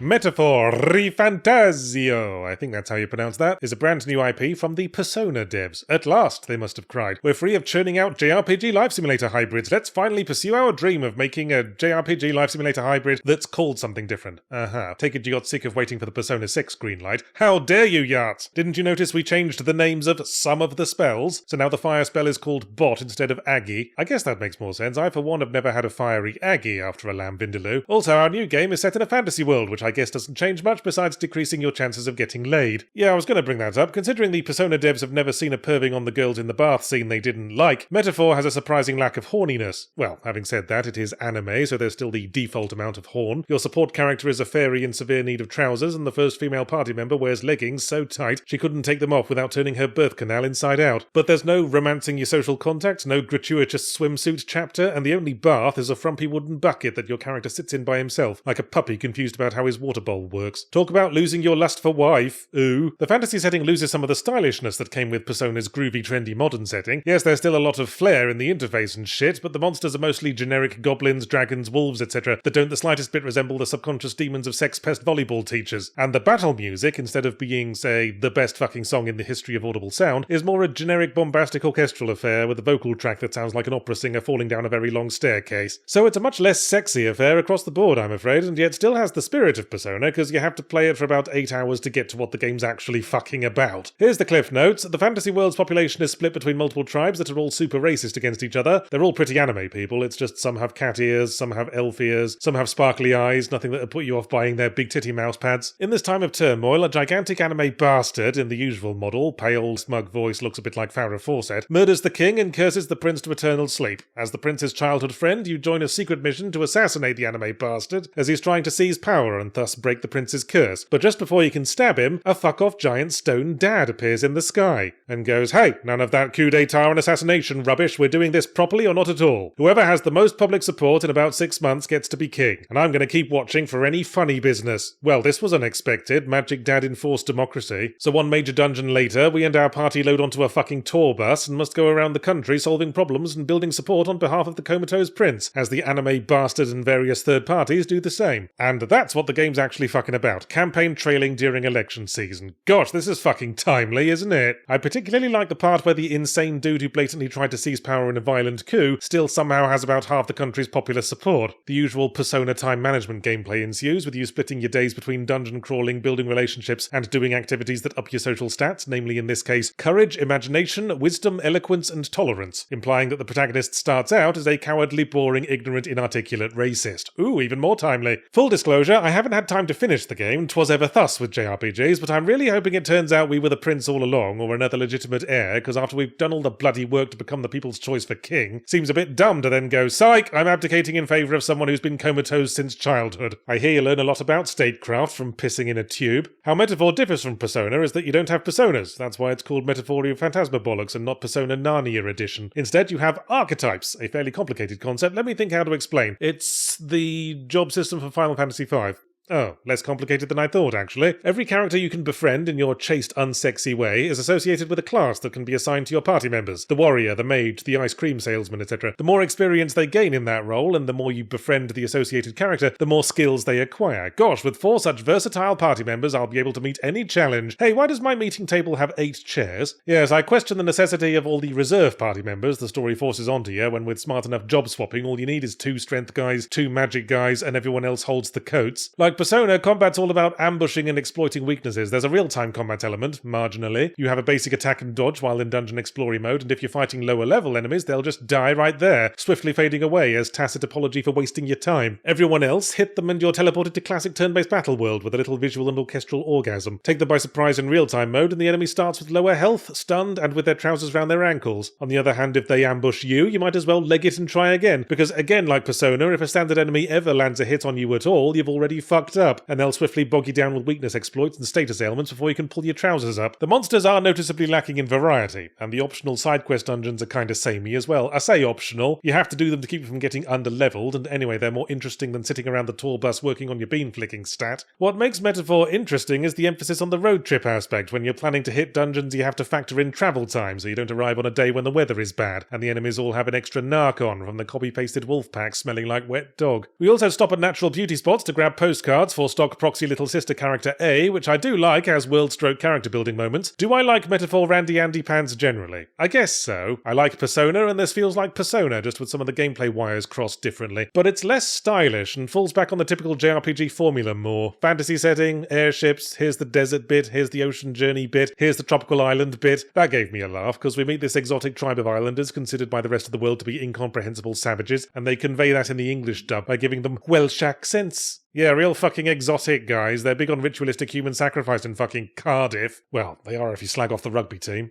Metaphor ReFantazio, I think that's how you pronounce that, is a brand new IP from the Persona devs. At last, they must have cried. We're free of churning out JRPG Life Simulator hybrids. Let's finally pursue our dream of making a JRPG Life Simulator hybrid that's called something different. Take it you got sick of waiting for the Persona 6 green light. How dare you, Yahtzee! Didn't you notice we changed the names of some of the spells? So now the fire spell is called Bot instead of Aggie. I guess that makes more sense. I, for one, have never had a fiery Aggie after a lamb vindaloo. Also, our new game is set in a fantasy world, which I guess doesn't change much besides decreasing your chances of getting laid. Yeah, I was going to bring that up. Considering the Persona devs have never seen a perving on the girls in the bath scene they didn't like, Metaphor has a surprising lack of horniness. Well, having said that, it is anime, so there's still the default amount of horn. Your support character is a fairy in severe need of trousers, and the first female party member wears leggings so tight she couldn't take them off without turning her birth canal inside out. But there's no romancing your social contacts, no gratuitous swimsuit chapter, and the only bath is a frumpy wooden bucket that your character sits in by himself, like a puppy confused about how his water bowl works. Talk about losing your lust for wife. Ooh. The fantasy setting loses some of the stylishness that came with Persona's groovy, trendy modern setting. Yes, there's still a lot of flair in the interface and shit, but the monsters are mostly generic goblins, dragons, wolves, etc. that don't the slightest bit resemble the subconscious demons of sex-pest volleyball teachers. And the battle music, instead of being, say, the best fucking song in the history of audible sound, is more a generic bombastic orchestral affair with a vocal track that sounds like an opera singer falling down a very long staircase. So it's a much less sexy affair across the board, I'm afraid, and yet still has the spirit of Persona, because you have to play it for about 8 hours to get to what the game's actually fucking about. Here's the cliff notes. The fantasy world's population is split between multiple tribes that are all super racist against each other. They're all pretty anime people, it's just some have cat ears, some have elf ears, some have sparkly eyes, nothing that'll put you off buying their big titty mouse pads. In this time of turmoil, a gigantic anime bastard, in the usual model, pale, smug voice, looks a bit like Farrah Fawcett, murders the king and curses the prince to eternal sleep. As the prince's childhood friend, you join a secret mission to assassinate the anime bastard as he's trying to seize power and thus break the prince's curse. But just before you can stab him, a fuck-off giant stone dad appears in the sky and goes, "Hey, none of that coup d'etat and assassination rubbish, we're doing this properly or not at all. Whoever has the most public support in about 6 months gets to be king, and I'm going to keep watching for any funny business." Well, this was unexpected. Magic Dad enforced democracy. So one major dungeon later, we and our party load onto a fucking tour bus and must go around the country solving problems and building support on behalf of the comatose prince, as the anime bastard and various third parties do the same. And that's what the game's actually fucking about. Campaign trailing during election season. Gosh, this is fucking timely, isn't it? I particularly like the part where the insane dude who blatantly tried to seize power in a violent coup still somehow has about half the country's popular support. The usual Persona time management gameplay ensues, with you splitting your days between dungeon crawling, building relationships, and doing activities that up your social stats, namely in this case, courage, imagination, wisdom, eloquence, and tolerance, implying that the protagonist starts out as a cowardly, boring, ignorant, inarticulate racist. Ooh, even more timely. Full disclosure, I haven't had time to finish the game, 'twas ever thus with JRPGs, but I'm really hoping it turns out we were the prince all along, or another legitimate heir, because after we've done all the bloody work to become the people's choice for king, seems a bit dumb to then go, "Psych, I'm abdicating in favour of someone who's been comatose since childhood." I hear you learn a lot about statecraft from pissing in a tube. How Metaphor differs from Persona is that you don't have personas. That's why it's called Metaphor Phantasma Bollocks and not Persona Narnia Edition. Instead, you have Archetypes, a fairly complicated concept. Let me think how to explain. It's the job system for Final Fantasy V. Oh, less complicated than I thought, actually. Every character you can befriend in your chaste, unsexy way is associated with a class that can be assigned to your party members. The warrior, the mage, the ice cream salesman, etc. The more experience they gain in that role, and the more you befriend the associated character, the more skills they acquire. Gosh, with 4 such versatile party members, I'll be able to meet any challenge. Hey, why does my meeting table have 8 chairs? Yes, I question the necessity of all the reserve party members the story forces onto you, when with smart enough job swapping, all you need is 2 strength guys, 2 magic guys, and everyone else holds the coats. Like Persona, combat's all about ambushing and exploiting weaknesses. There's a real-time combat element, marginally. You have a basic attack and dodge while in dungeon exploring mode, and if you're fighting lower-level enemies, they'll just die right there, swiftly fading away as tacit apology for wasting your time. Everyone else, hit them and you're teleported to classic turn-based battle world with a little visual and orchestral orgasm. Take them by surprise in real-time mode, and the enemy starts with lower health, stunned, and with their trousers round their ankles. On the other hand, if they ambush you, you might as well leg it and try again, because again, like Persona, if a standard enemy ever lands a hit on you at all, you've already fucked up, and they'll swiftly bog you down with weakness exploits and status ailments before you can pull your trousers up. The monsters are noticeably lacking in variety, and the optional side quest dungeons are kinda samey as well. I say optional, you have to do them to keep you from getting under-leveled, and anyway, they're more interesting than sitting around the tour bus working on your bean-flicking stat. What makes Metaphor interesting is the emphasis on the road trip aspect. When you're planning to hit dungeons, you have to factor in travel time, so you don't arrive on a day when the weather is bad, and the enemies all have an extra narc on from the copy-pasted wolf pack smelling like wet dog. We also stop at natural beauty spots to grab postcards cards for stock proxy little sister character A, which I do like as world-stroke character building moments. Do I like Metaphor Randy Andy Pants generally? I guess so. I like Persona, and this feels like Persona, just with some of the gameplay wires crossed differently. But it's less stylish and falls back on the typical JRPG formula more. Fantasy setting, airships, here's the desert bit, here's the ocean journey bit, here's the tropical island bit. That gave me a laugh, because we meet this exotic tribe of islanders considered by the rest of the world to be incomprehensible savages, and they convey that in the English dub by giving them Welsh accents. Yeah, real fucking exotic, guys. They're big on ritualistic human sacrifice in fucking Cardiff. Well, they are if you slag off the rugby team.